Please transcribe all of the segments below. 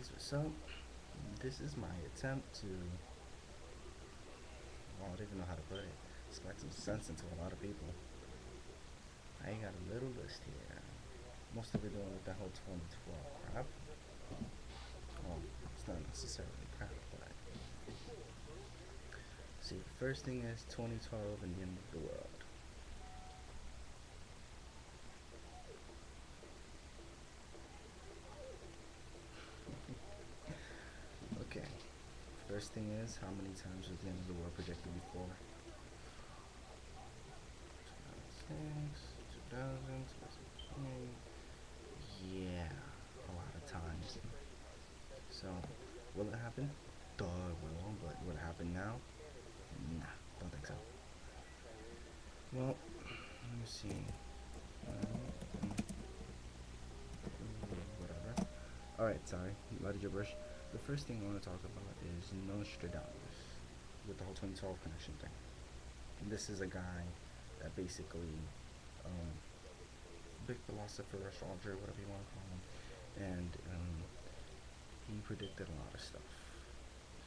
guys, so this is my attempt to, well, I don't even know how to put it, spark some sense into a lot of people. I got a little list here. Most of it doing with that whole 2012 crap. Well, it's not necessarily crap, but see, the first thing is 2012 and the end of the world. Okay, first thing is how many times was the end of the world projected before? 2006, 2000, 2008. Yeah, a lot of times. So, will it happen? Duh, it will, but will it happen now? Nah, don't think so. Well, let me see. Whatever. Alright, sorry. A lot of gibberish. The first thing I want to talk about is Nostradamus with the whole 2012 connection thing. And this is a guy that basically, um, big philosopher, astrologer, whatever you want to call him, and he predicted a lot of stuff.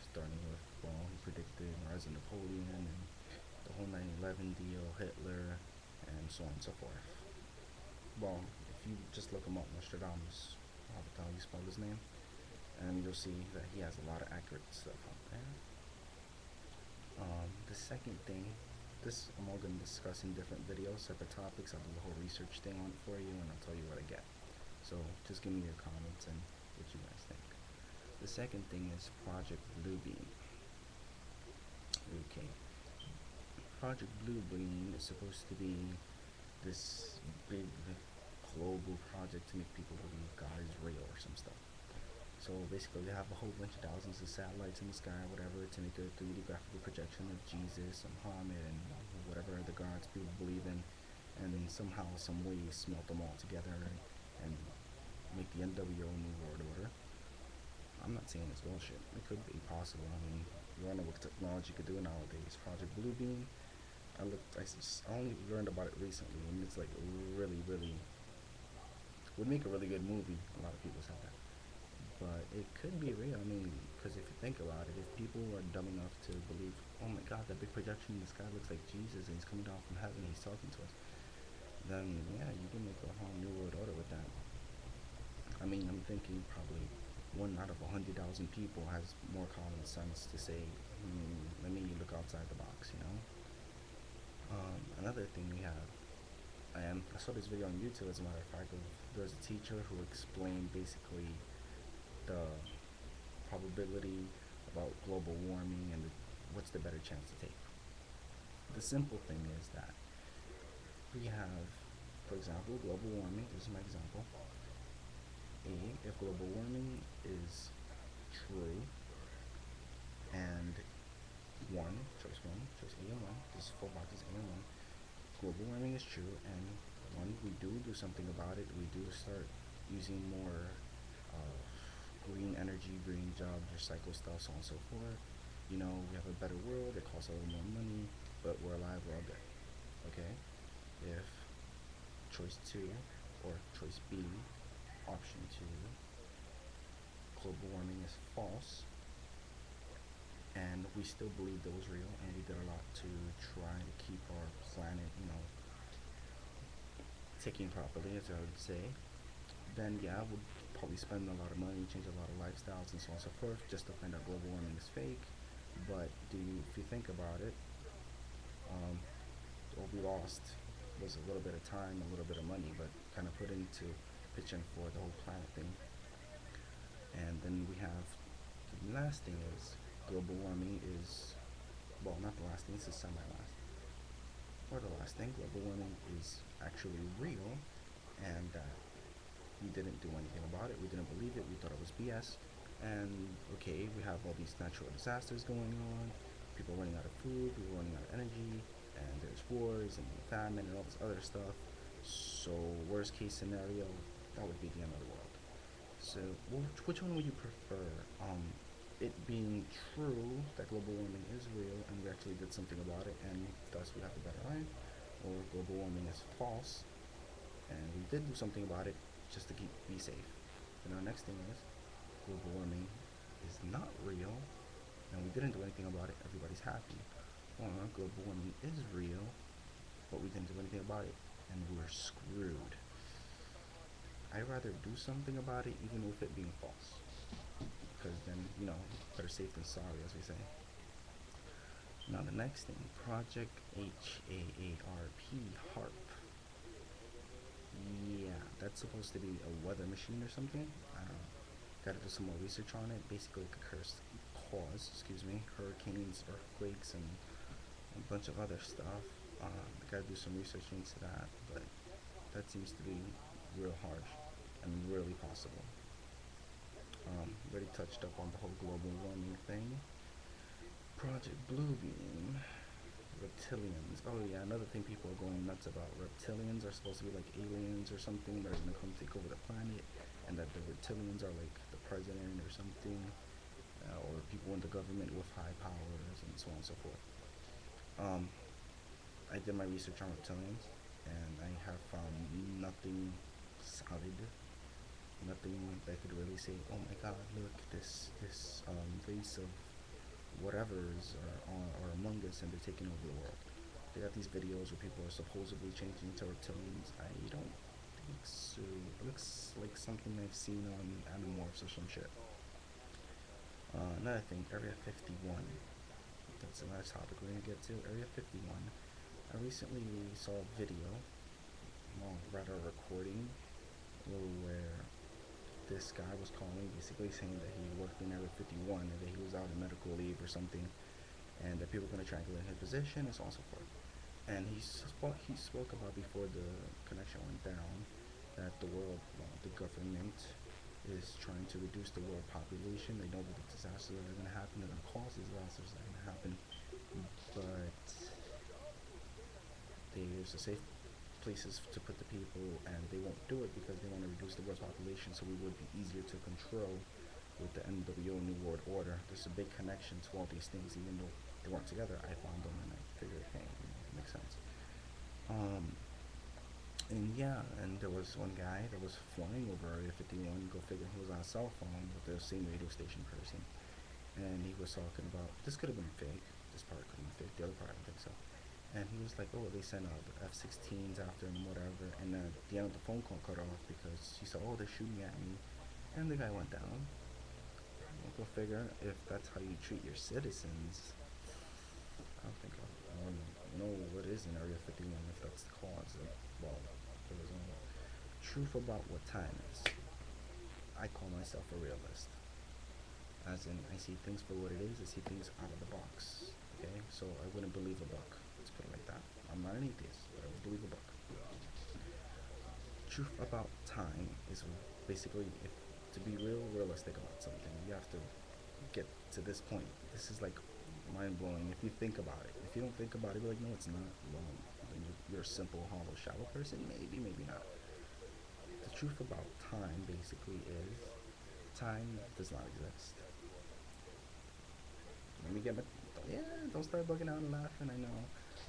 Starting with, well, he predicted the rise of Napoleon and the whole 9/11 deal, Hitler, and so on and so forth. Well, if you just look him up, Nostradamus, how the hell you spell his name, and you'll see that he has a lot of accurate stuff out there. The second thing, this I'm all going to discuss in different videos, separate topics. I'll do the whole research thing on it for you, and I'll tell you what I get. So just give me your comments and what you guys think. The second thing is Project Bluebeam. Okay, Project Bluebeam is supposed to be this big global project to make people believe God is real or some stuff. So basically, they have a whole bunch of thousands of satellites in the sky, whatever, to make a 3D graphical projection of Jesus and Muhammad and whatever other gods people believe in, and somehow, some way, smelt them all together and make the NWO New World Order. I'm not saying it's bullshit. It could be possible. I mean, you don't know what technology could do nowadays. Project Bluebeam. I only learned about it recently, and it's like really, really would make a really good movie. A lot of people said that, but it could be real. I mean, because if you think about it, if people are dumb enough to believe, oh my God, that big projection in the sky looks like Jesus, and he's coming down from heaven, and he's talking to us, then yeah, you can make a whole new world order with that. I mean, I'm thinking probably one out of 100,000 people has more common sense to say, let me look outside the box, you know? Another thing we have, and I saw this video on YouTube as a matter of fact, of there's a teacher who explained basically the probability about global warming and what's the better chance to take. The simple thing is that we have, for example, global warming. This is my example. If global warming is true, and choice A and one, there's four boxes A and one. Global warming is true, and one, we do something about it. We do start using more green energy, green jobs, recycle stuff, so on and so forth. You know, we have a better world. It costs a little more money, but we're alive. We're all good. Okay. If choice two or choice B, option two, global warming is false, and we still believe that was real, and we did a lot to try to keep our planet, you know, ticking properly, as I would say, then yeah, we'll probably spend a lot of money, change a lot of lifestyles, and so on and so forth, just to find out global warming is fake. But if you think about it, what we lost was a little bit of time, a little bit of money, but kind of put into pitching for the whole planet thing. And then we have the last thing is global warming is, well, not the last thing, this is semi-last. Or the last thing, global warming is actually real, and we didn't do anything about it. We didn't believe it. We thought it was BS. And okay, we have all these natural disasters going on, people running out of food, people running out of energy, and there's wars and famine and all this other stuff. So worst case scenario, that would be the end of the world. So which one would you prefer? It being true that global warming is real and we actually did something about it, and thus we have a better life, or global warming is false and we did do something about it just to be safe. And our next thing is global warming is not real and we didn't do anything about it, everybody's happy. Or global warming is real, but we didn't do anything about it, and we're screwed. I'd rather do something about it, even with it being false, because then, better safe than sorry, as we say. Now the next thing, Project HAARP, HARP. Yeah, that's supposed to be a weather machine or something. I don't know. Gotta do some more research on it. Basically, it could hurricanes, earthquakes, and a bunch of other stuff. Gotta do some research into that, but that seems to be real harsh and really possible. Already touched up on the whole global warming thing. Project Bluebeam, reptilians. Oh yeah, another thing people are going nuts about. Reptilians are supposed to be like aliens or something that are gonna come take over the planet, and that the reptilians are like the president or something, or people in the government with high powers and so on and so forth. Um, I did my research on reptilians, and I have found nothing solid, nothing that could really say, oh my god, look, this race of whatevers are among us and they're taking over the world. They got these videos where people are supposedly changing into reptilians. I don't think so. It looks like something I've seen on Animorphs or some shit. Another thing, Area 51. That's another topic we're gonna get to. Area 51. I recently saw a video, well, rather a recording, where this guy was calling, basically saying that he worked in Area 51 and that he was out on medical leave or something, and that people were going to triangulate his position and so on and so forth. And he spoke about, before the connection went down, that the government is trying to reduce the world population. They know that the disasters are going to happen, they're going to cause disasters that are going to happen, but there's a safe places to put the people, and they won't do it because they want to reduce the world's population, so we would be easier to control with the NWO New World Order. There's a big connection to all these things, even though they weren't together. I found them and I figured, hey, it makes sense. And yeah, and there was one guy that was flying over Area 51. Go figure, he was on a cell phone with the same radio station person, and he was talking about, this could have been fake. This part could have been fake. The other part, I don't think so. And he was like, oh, they sent the F-16s after him, whatever. And then at the end of the phone call cut off because he said, oh, they're shooting at me. And the guy went down. Well, go figure, if that's how you treat your citizens, I don't think I want to know what is in Area 51 if that's the cause. Well, there was no truth about what time is. I call myself a realist. As in, I see things for what it is. I see things out of the box. Okay? So I wouldn't believe a book. Let's put it like that. I'm not an atheist, but I would believe a book. Truth about time is basically, if to be realistic about something, you have to get to this point. This is like mind blowing if you think about it. If you don't think about it, you're like, no, it's not. Well, you're a simple, hollow, shallow person. Maybe, maybe not. The truth about time basically is time does not exist. Let me get my, yeah, don't start bugging out and laughing, I know.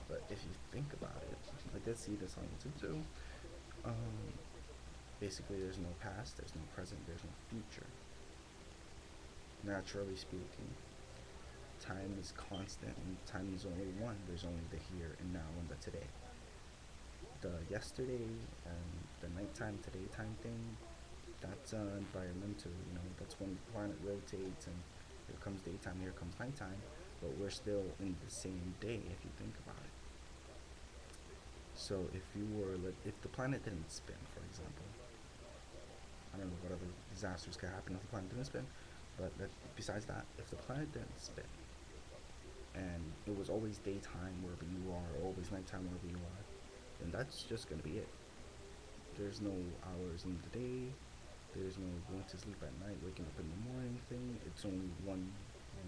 But if you think about it, I did see this on YouTube too. Basically, there's no past, there's no present, there's no future. Naturally speaking, time is constant, and time is only one. There's only the here and now and the today. The yesterday and the nighttime to daytime thing, that's environmental. That's when the planet rotates, and here comes daytime, here comes nighttime, but we're still in the same day if you think about it. So if the planet didn't spin, for example, I don't know what other disasters could happen if the planet didn't spin, but besides that, if the planet didn't spin, and it was always daytime wherever you are, or always nighttime wherever you are, then that's just gonna be it. There's no hours in the day, there's no going to sleep at night, waking up in the morning thing. It's only one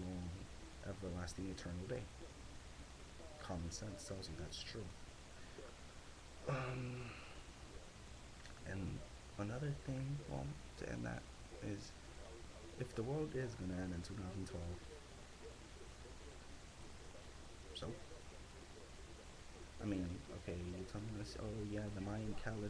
long, everlasting, eternal day. Common sense tells you that's true. And another thing, well, to end that, is if the world is gonna end in 2012, so, I mean, okay, you tell me this, oh yeah, the Mayan calendar